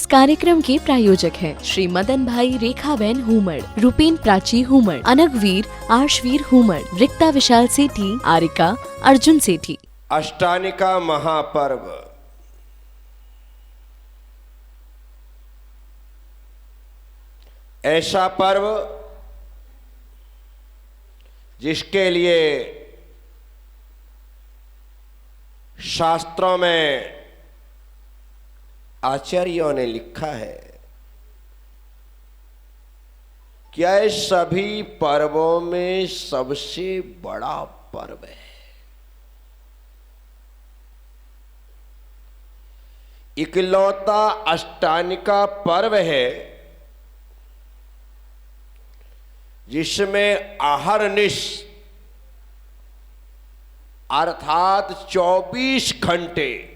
कार्यक्रम के प्रायोजक हैं श्री मदन भाई रेखाबेन हुमड़, रूपेन प्राची हुमड़, अनगवीर आर्शवीर हुमड़, रिक्ता विशाल सेठी, आरिका अर्जुन सेठी। अष्टानिका महापर्व ऐसा पर्व जिसके लिए शास्त्रों में आचार्यों ने लिखा है कि यह सभी पर्वों में सबसे बड़ा पर्व है। इकलौता अष्टानिका पर्व है जिसमें अहरनिश अर्थात 24 घंटे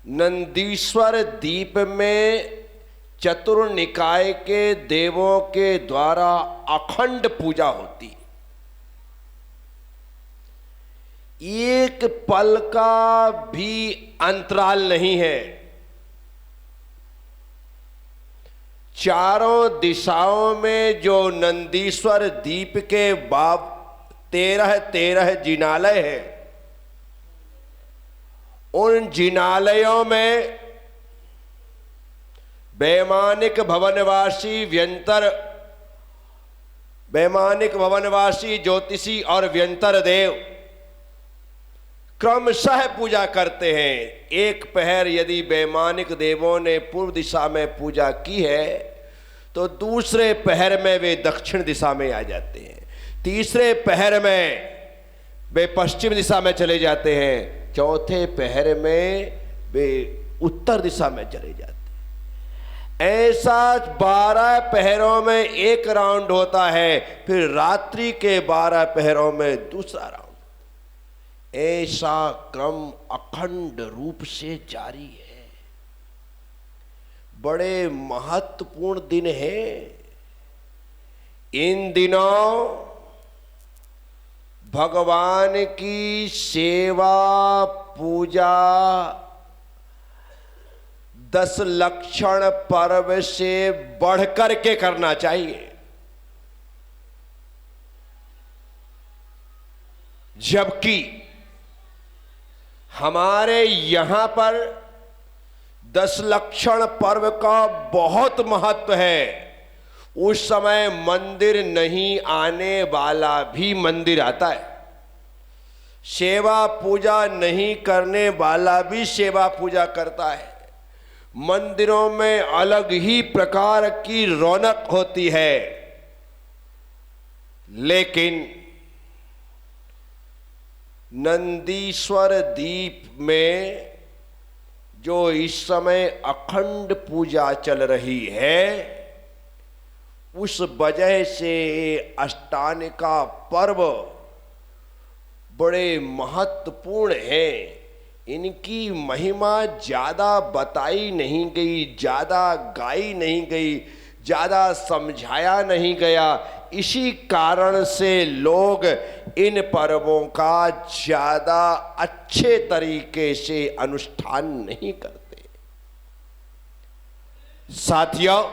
नंदीश्वर दीप में चतुर्निकाय के देवों के द्वारा अखंड पूजा होती। एक पल का भी अंतराल नहीं है। चारों दिशाओं में जो नंदीश्वर दीप के 13 जिनालय है, उन जिनालयों में वैमानिक भवनवासी ज्योतिषी और व्यंतर देव क्रमशः पूजा करते हैं। एक पहर यदि वैमानिक देवों ने पूर्व दिशा में पूजा की है तो दूसरे पहर में वे दक्षिण दिशा में आ जाते हैं, तीसरे पहर में वे पश्चिम दिशा में चले जाते हैं, चौथे पहर में वे उत्तर दिशा में चले जाते हैं। ऐसा 12 पहरों में एक राउंड होता है, फिर रात्रि के 12 पहरों में दूसरा राउंड। ऐसा क्रम अखंड रूप से जारी है। बड़े महत्वपूर्ण दिन है। इन दिनों भगवान की सेवा पूजा 10 लक्षण पर्व से बढ़कर के करना चाहिए। जबकि हमारे यहां पर 10 लक्षण पर्व का बहुत महत्व है। उस समय मंदिर नहीं आने वाला भी मंदिर आता है, सेवा पूजा नहीं करने वाला भी सेवा पूजा करता है। मंदिरों में अलग ही प्रकार की रौनक होती है। लेकिन नंदीश्वर दीप में जो इस समय अखंड पूजा चल रही है, उस वजह से अष्टानिका पर्व बड़े महत्वपूर्ण हैं। इनकी महिमा ज़्यादा बताई नहीं गई, ज़्यादा गाई नहीं गई, ज़्यादा समझाया नहीं गया। इसी कारण से लोग इन पर्वों का ज़्यादा अच्छे तरीके से अनुष्ठान नहीं करते। साथियों,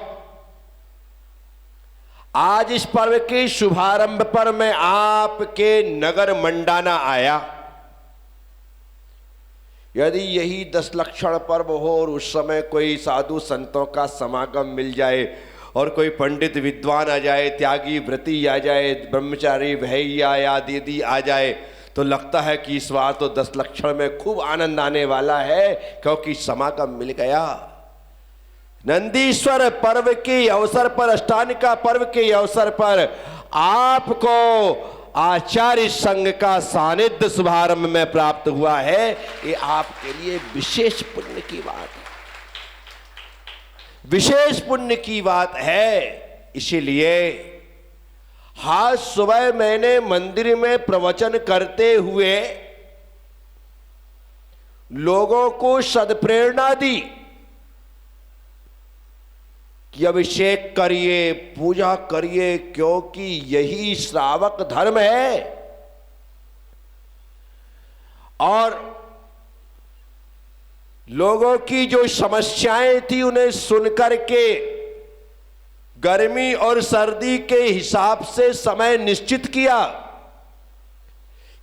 आज इस पर्व के शुभारंभ पर मैं आपके नगर मंडाना आया। यदि यही 10 लक्षण पर्व हो और उस समय कोई साधु संतों का समागम मिल जाए और कोई पंडित विद्वान आ जाए, त्यागी व्रती आ जाए, ब्रह्मचारी भैया या दीदी आ जाए, तो लगता है कि इस बार तो 10 लक्षण में खूब आनंद आने वाला है, क्योंकि समागम मिल गया। नंदीश्वर पर्व के अवसर पर, अष्टानिका पर्व के अवसर पर आपको आचार्य संघ का सानिध्य शुभारंभ में प्राप्त हुआ है। ये आपके लिए विशेष पुण्य की बात है, विशेष पुण्य की बात है। इसीलिए आज सुबह मैंने मंदिर में प्रवचन करते हुए लोगों को सदप्रेरणा दी कि अभिषेक करिए, पूजा करिए, क्योंकि यही श्रावक धर्म है। और लोगों की जो समस्याएं थी उन्हें सुनकर के गर्मी और सर्दी के हिसाब से समय निश्चित किया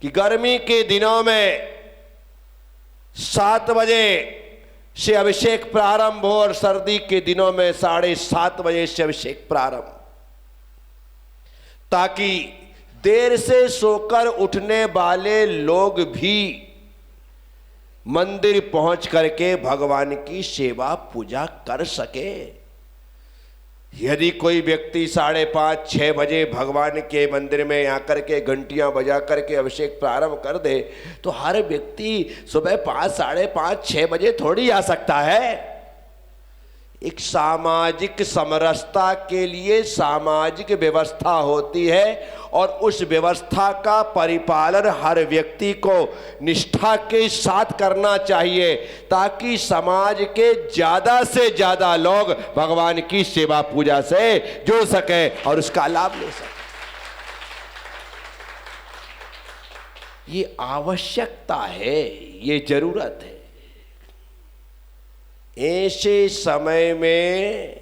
कि गर्मी के दिनों में 7 बजे से अभिषेक प्रारंभ हो और सर्दी के दिनों में 7:30 बजे से अभिषेक प्रारंभ, ताकि देर से सोकर उठने वाले लोग भी मंदिर पहुंच करके भगवान की सेवा पूजा कर सके। यदि कोई व्यक्ति 5:30 6 बजे भगवान के मंदिर में आकर के घंटियां बजा करके अभिषेक प्रारंभ कर दे, तो हर व्यक्ति सुबह 5 5:30 6 बजे थोड़ी आ सकता है। एक सामाजिक समरसता के लिए सामाजिक व्यवस्था होती है और उस व्यवस्था का परिपालन हर व्यक्ति को निष्ठा के साथ करना चाहिए, ताकि समाज के ज्यादा से ज्यादा लोग भगवान की सेवा पूजा से जुड़ सके और उसका लाभ ले सके। ये आवश्यकता है, ये जरूरत है। ऐसे समय में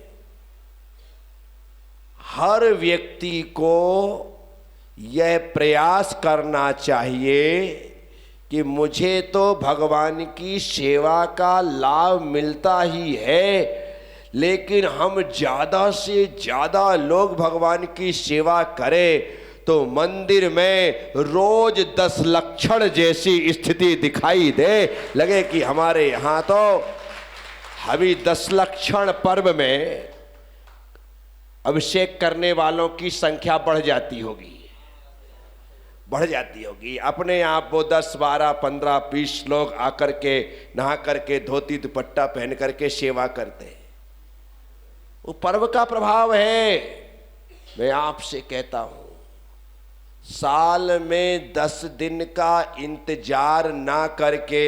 हर व्यक्ति को यह प्रयास करना चाहिए कि मुझे तो भगवान की सेवा का लाभ मिलता ही है, लेकिन हम ज़्यादा से ज़्यादा लोग भगवान की सेवा करें तो मंदिर में रोज 10 लक्षण जैसी स्थिति दिखाई दे लगे कि हमारे यहाँ तो अभी 10 लक्षण पर्व में अभिषेक करने वालों की संख्या बढ़ जाती होगी। अपने आप वो 10 12 15 20 लोग आकर के नहा करके धोती दुपट्टा पहन करके सेवा करते हैं। वो पर्व का प्रभाव है। मैं आपसे कहता हूं, साल में 10 दिन का इंतजार ना करके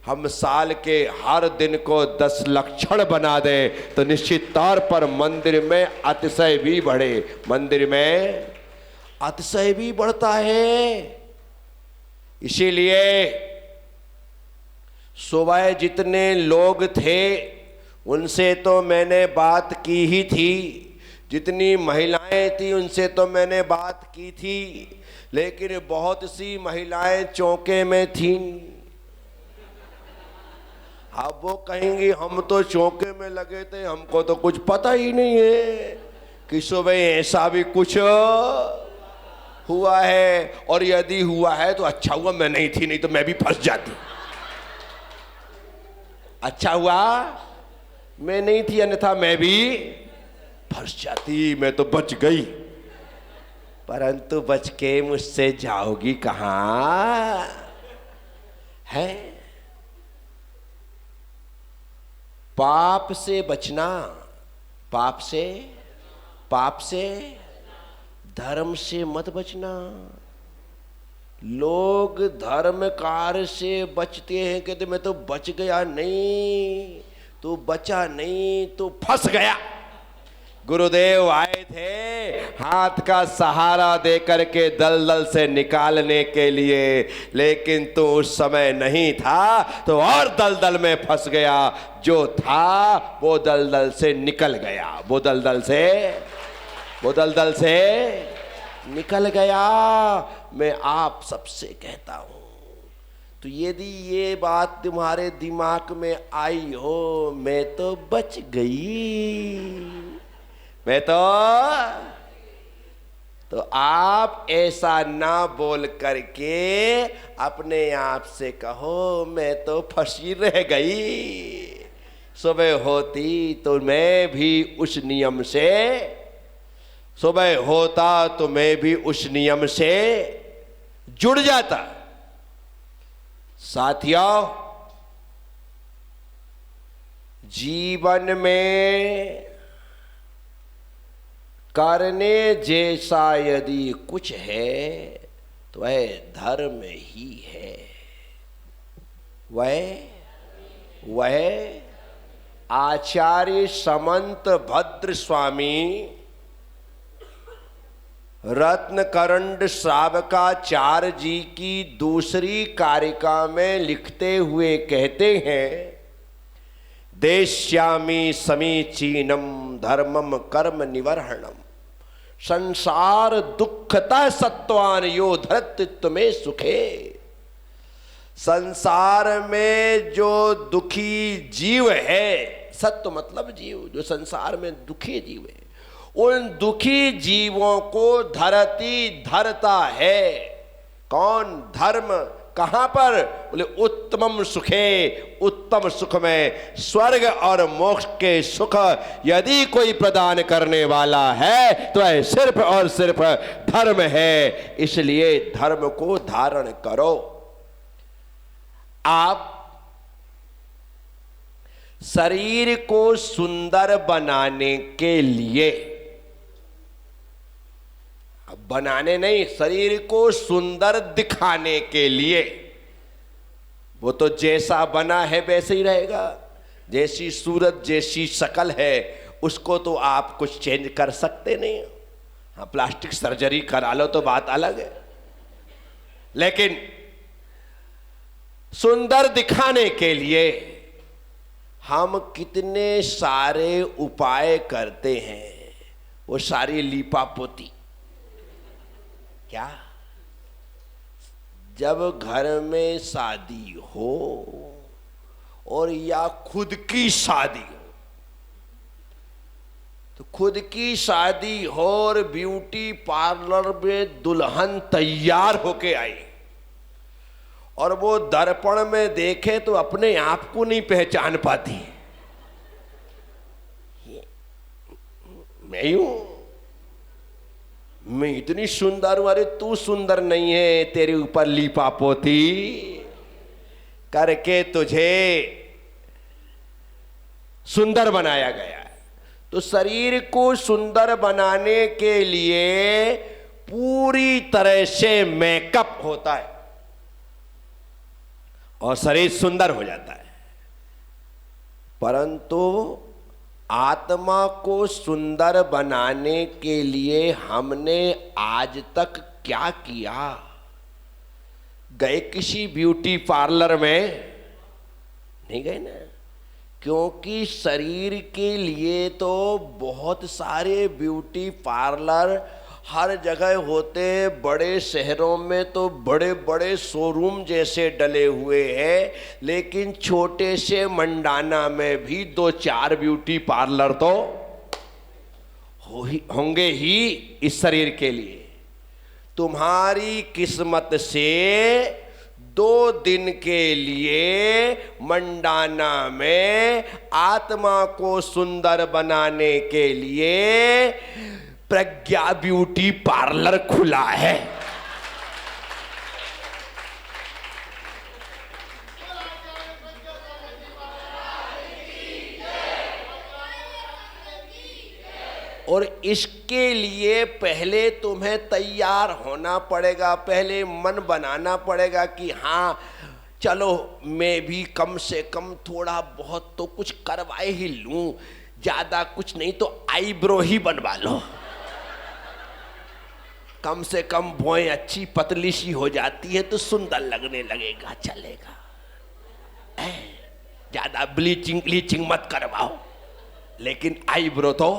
हम साल के हर दिन को 10 लक्षण बना दे तो निश्चित तौर पर मंदिर में अतिशय भी बढ़े। मंदिर में अतिशय भी बढ़ता है। इसीलिए सुबह जितने लोग थे उनसे तो मैंने बात की ही थी, जितनी महिलाएं थी उनसे तो मैंने बात की थी, लेकिन बहुत सी महिलाएं चौके में थीं। अब वो कहेंगी हम तो चौके में लगे थे, हमको तो कुछ पता ही नहीं है कि सुबह ऐसा भी कुछ हुआ है, और यदि हुआ है तो अच्छा हुआ मैं नहीं थी, नहीं तो मैं भी फंस जाती। अच्छा हुआ मैं नहीं थी, अन्यथा मैं भी फंस जाती। मैं तो बच गई, परंतु बच के मुझसे जाओगी कहां है। पाप से बचना, पाप से धर्म से मत बचना। लोग धर्म कार्य से बचते हैं, कहते मैं तो बच गया, नहीं तू बचा नहीं, तू फंस गया। गुरुदेव आए थे हाथ का सहारा दे करके दलदल से निकालने के लिए, लेकिन तू उस समय नहीं था तो और दलदल में फंस गया। जो था वो दलदल से निकल गया, वो दलदल से निकल गया। मैं आप सबसे कहता हूं, तो यदि ये बात तुम्हारे दिमाग में आई हो, मैं तो बच गई, मैं तो आप ऐसा ना बोल करके अपने आप से कहो मैं तो फंसी रह गई। सुबह होती तो मैं भी उस नियम से, सुबह होता तो मैं भी उस नियम से जुड़ जाता। साथियों, जीवन में करने जैसा यदि कुछ है तो वह धर्म ही है। वह आचार्य समंत भद्र स्वामी रत्नकरंड श्रावकाचार्य जी की दूसरी कारिका में लिखते हुए कहते हैं देश्यामि समीचीनम धर्मम कर्म निवर्हणम संसार दुखता सत्वान यो धरत्व में सुखे। संसार में जो दुखी जीव है, सत्व मतलब जीव, जो संसार में दुखी जीव है, उन दुखी जीवों को धरती धरता है। कौन? धर्म। कहां पर? बोले उत्तमम सुखे, उत्तम सुख में, स्वर्ग और मोक्ष के सुख यदि कोई प्रदान करने वाला है तो है सिर्फ और सिर्फ धर्म है। इसलिए धर्म को धारण करो। आप शरीर को सुंदर बनाने के लिए, बनाने नहीं, शरीर को सुंदर दिखाने के लिए, वो तो जैसा बना है वैसे ही रहेगा। जैसी सूरत जैसी शक्ल है उसको तो आप कुछ चेंज कर सकते नहीं। हाँ, प्लास्टिक सर्जरी करा लो तो बात अलग है, लेकिन सुंदर दिखाने के लिए हम कितने सारे उपाय करते हैं। वो सारी लीपापोती क्या? जब घर में शादी हो और या खुद की शादी हो, तो खुद की शादी हो और ब्यूटी पार्लर में दुल्हन तैयार होके आई और वो दर्पण में देखे तो अपने आप को नहीं पहचान पाती। मैं ही हूं, मैं इतनी सुंदर हूं। अरे तू सुंदर नहीं है, तेरे ऊपर लीपापोती करके तुझे सुंदर बनाया गया है। तो शरीर को सुंदर बनाने के लिए पूरी तरह से मेकअप होता है और शरीर सुंदर हो जाता है। परंतु आत्मा को सुंदर बनाने के लिए हमने आज तक क्या किया? गए किसी ब्यूटी पार्लर में? नहीं गए ना, क्योंकि शरीर के लिए तो बहुत सारे ब्यूटी पार्लर हर जगह होते हैं। बड़े शहरों में तो बड़े बड़े शोरूम जैसे डले हुए हैं, लेकिन छोटे से मंडाना में भी 2-4 ब्यूटी पार्लर तो होंगे ही इस शरीर के लिए। तुम्हारी किस्मत से 2 दिन के लिए मंडाना में आत्मा को सुंदर बनाने के लिए प्रज्ञा ब्यूटी पार्लर खुला है। और इसके लिए पहले तुम्हें तैयार होना पड़ेगा, पहले मन बनाना पड़ेगा कि हाँ चलो मैं भी कम से कम थोड़ा बहुत तो कुछ करवाए ही लूं, ज्यादा कुछ नहीं तो आईब्रो ही बनवा लो। कम से कम भौएं अच्छी पतली सी हो जाती है तो सुंदर लगने लगेगा, चलेगा। ज्यादा ब्लीचिंग मत करवाओ, लेकिन आईब्रो तो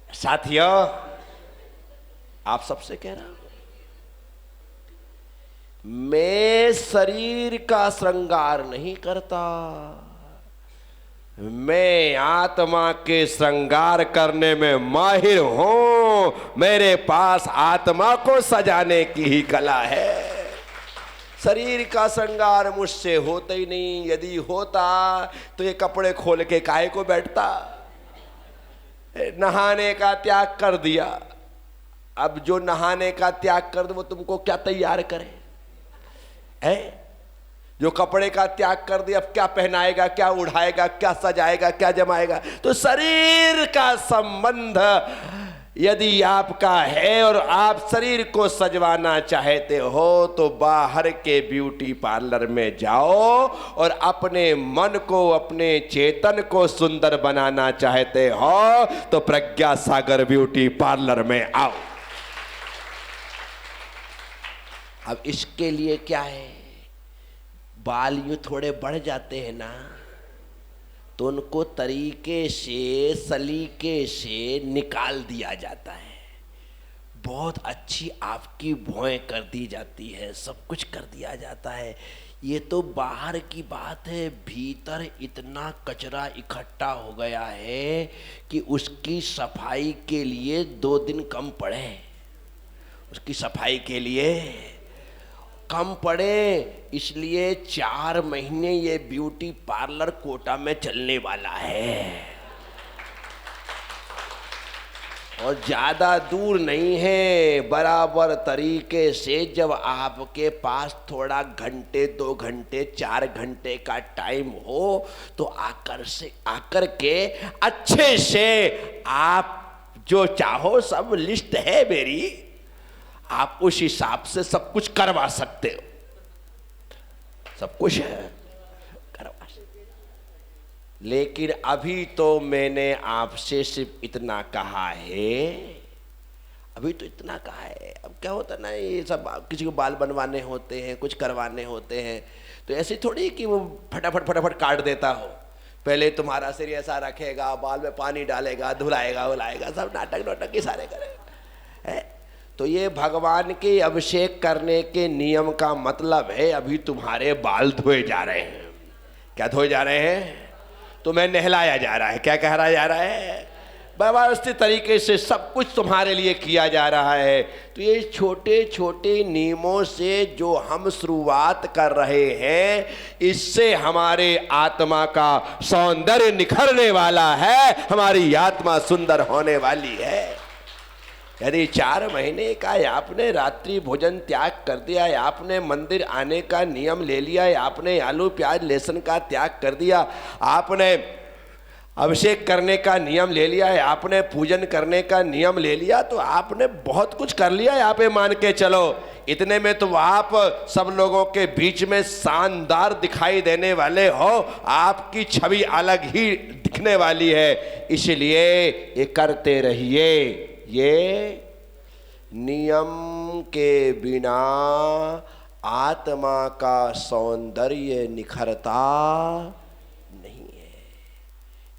साथियों, आप सबसे कह रहा हूं, मैं शरीर का श्रृंगार नहीं करता, मैं आत्मा के श्रृंगार करने में माहिर हूं। मेरे पास आत्मा को सजाने की ही कला है। शरीर का श्रृंगार मुझसे होता ही नहीं। यदि होता तो ये कपड़े खोल के काहे को बैठता? नहाने का त्याग कर दिया। अब जो नहाने का त्याग कर दे वो तुमको क्या तैयार करे? है जो कपड़े का त्याग कर दिया, अब क्या पहनाएगा, क्या उड़ाएगा, क्या सजाएगा, क्या जमाएगा? तो शरीर का संबंध यदि आपका है और आप शरीर को सजवाना चाहते हो तो बाहर के ब्यूटी पार्लर में जाओ, और अपने मन को, अपने चेतन को सुंदर बनाना चाहते हो तो प्रज्ञा सागर ब्यूटी पार्लर में आओ। अब इसके लिए क्या है, बाल यूं थोड़े बढ़ जाते हैं ना, तो उनको तरीके से सलीके से निकाल दिया जाता है। बहुत अच्छी आपकी भौएं कर दी जाती है, सब कुछ कर दिया जाता है। ये तो बाहर की बात है, भीतर इतना कचरा इकट्ठा हो गया है कि उसकी सफाई के लिए 2 दिन कम पड़े, उसकी सफाई के लिए कम पड़े, इसलिए 4 महीने ये ब्यूटी पार्लर कोटा में चलने वाला है और ज़्यादा दूर नहीं है। बराबर तरीके से जब आपके पास थोड़ा घंटे 2 घंटे 4 घंटे का टाइम हो तो आकर के अच्छे से आप जो चाहो, सब लिस्ट है मेरी, आप उस हिसाब से सब कुछ करवा सकते हो, सब कुछ है करवा सकते। लेकिन अभी तो मैंने आपसे सिर्फ इतना कहा है, अभी तो इतना कहा है। अब क्या होता ना, ये सब किसी को बाल बनवाने होते हैं, कुछ करवाने होते हैं, तो ऐसे थोड़ी कि वो फटाफट काट देता हो। पहले तुम्हारा सिर ऐसा रखेगा, बाल में पानी डालेगा, धुलाएगा उलाएगा, सब नाटक के सारे करेगा है। तो ये भगवान के अभिषेक करने के नियम का मतलब है, अभी तुम्हारे बाल धोए जा रहे हैं। क्या धोए जा रहे हैं? तुम्हें नहलाया जा रहा है। क्या कहरा जा रहा है? व्यवस्थित तरीके से सब कुछ तुम्हारे लिए किया जा रहा है। तो ये छोटे छोटे नियमों से जो हम शुरुआत कर रहे हैं, इससे हमारे आत्मा का सौंदर्य निखरने वाला है, हमारी आत्मा सुंदर होने वाली है। यदि 4 महीने का आपने रात्रि भोजन त्याग कर दिया, आपने मंदिर आने का नियम ले लिया, आपने आलू प्याज लहसुन का त्याग कर दिया, आपने अभिषेक करने का नियम ले लिया है, आपने पूजन करने का नियम ले लिया, तो आपने बहुत कुछ कर लिया है। आप मान के चलो, इतने में तो आप सब लोगों के बीच में शानदार दिखाई देने वाले हो, आपकी छवि अलग ही दिखने वाली है। इसलिए ये करते रहिए। ये नियम के बिना आत्मा का सौंदर्य निखरता नहीं है।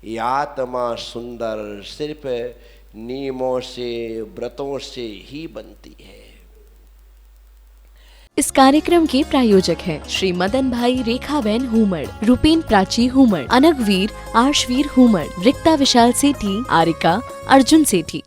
ये आत्मा सुंदर सिर्फ नियमों से, व्रतों से ही बनती है। इस कार्यक्रम के प्रायोजक हैं श्री मदन भाई रेखाबेन हुमड़, रूपेन प्राची हुमड़, अनगवीर आर्शवीर हुमड़, रिक्ता विशाल सेठी, आरिका अर्जुन सेठी।